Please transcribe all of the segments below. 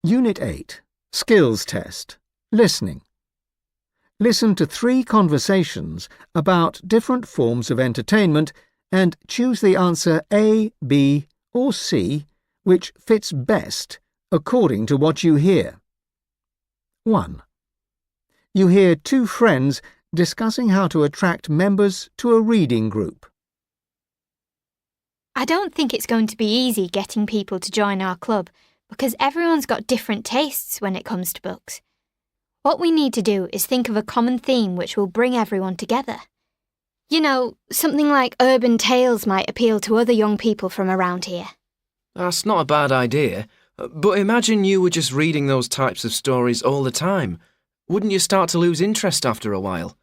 Unit 8. Skills Test. Listening. Listen to 3 conversations about different forms of entertainment and choose the answer A, B or C which fits best according to what you hear. 1. You hear 2 friends discussing how to attract members to a reading group. I don't think it's going to be easy getting people to join our club because everyone's got different tastes when it comes to books. What we need to do is think of a common theme which will bring everyone together. You know, something like urban tales might appeal to other young people from around here. That's not a bad idea, but imagine you were just reading those types of stories all the time. Wouldn't you start to lose interest after a while?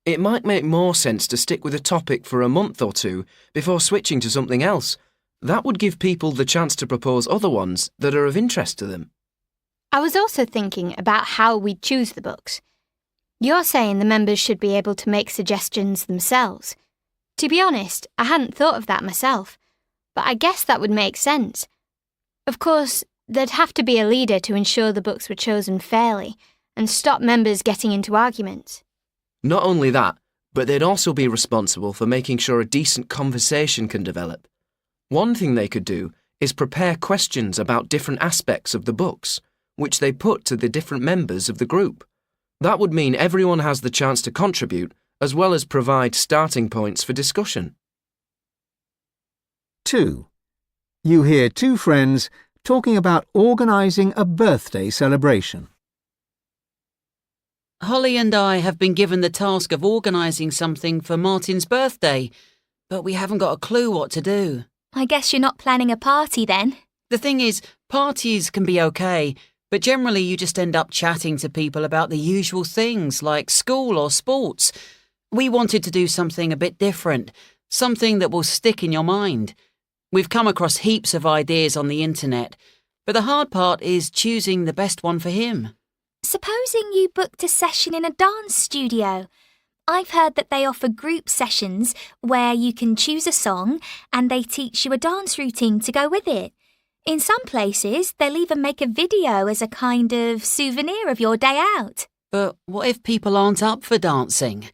It might make more sense to stick with a topic for a month or 2 before switching to something else. That would give people the chance to propose other ones that are of interest to them. I was also thinking about how we choose the books. You're saying the members should be able to make suggestions themselves. To be honest, I hadn't thought of that myself, but I guess that would make sense. Of course, there'd have to be a leader to ensure the books were chosen fairly and stop members getting into arguments. Not only that, but they'd also be responsible for making sure a decent conversation can develop. One thing they could do is prepare questions about different aspects of the books, which they put to the different members of the group. That would mean everyone has the chance to contribute, as well as provide starting points for discussion. 2. You hear 2 friends talking about organising a birthday celebration. Holly and I have been given the task of organising something for Martin's birthday, but we haven't got a clue what to do. I guess you're not planning a party then? The thing is, parties can be okay, but generally you just end up chatting to people about the usual things like school or sports. We wanted to do something a bit different, something that will stick in your mind. We've come across heaps of ideas on the internet, but the hard part is choosing the best one for him. Supposing you booked a session in a dance studio. I've heard that they offer group sessions where you can choose a song and they teach you a dance routine to go with it. In some places, they'll even make a video as a kind of souvenir of your day out. But what if people aren't up for dancing?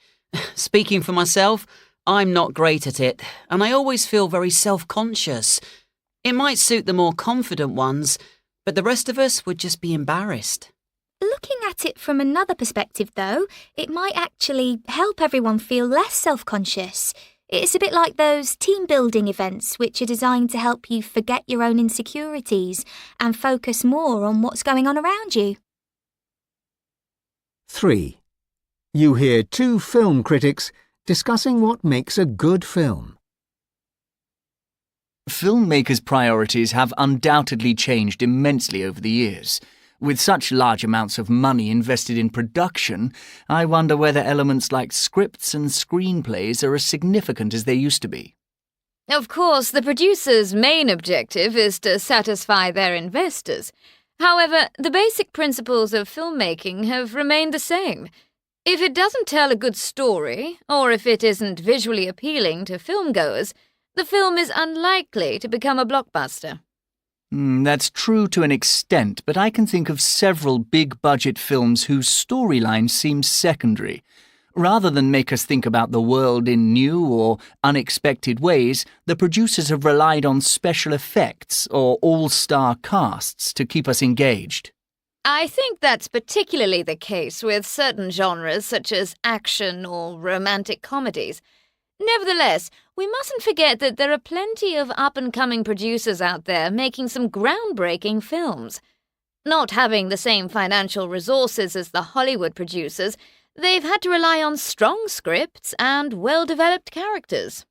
Speaking for myself, I'm not great at it, and I always feel very self-conscious. It might suit the more confident ones, but the rest of us would just be embarrassed. Looking at it from another perspective, though, it might actually help everyone feel less self-conscious. It's a bit like those team-building events which are designed to help you forget your own insecurities and focus more on what's going on around you. 3. You hear 2 film critics discussing what makes a good film. Filmmakers' priorities have undoubtedly changed immensely over the years. With such large amounts of money invested in production, I wonder whether elements like scripts and screenplays are as significant as they used to be. Of course, the producer's main objective is to satisfy their investors. However, the basic principles of filmmaking have remained the same. If it doesn't tell a good story, or if it isn't visually appealing to filmgoers, the film is unlikely to become a blockbuster. That's true to an extent, but I can think of several big-budget films whose storyline seems secondary. Rather than make us think about the world in new or unexpected ways, the producers have relied on special effects or all-star casts to keep us engaged. I think that's particularly the case with certain genres such as action or romantic comedies. Nevertheless, we mustn't forget that there are plenty of up-and-coming producers out there making some groundbreaking films. Not having the same financial resources as the Hollywood producers, they've had to rely on strong scripts and well-developed characters.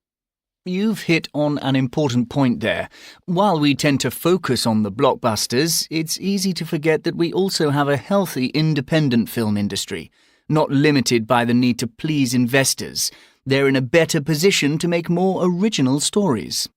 You've hit on an important point there. While we tend to focus on the blockbusters, it's easy to forget that we also have a healthy independent film industry, not limited by the need to please investors. They're in a better position to make more original stories.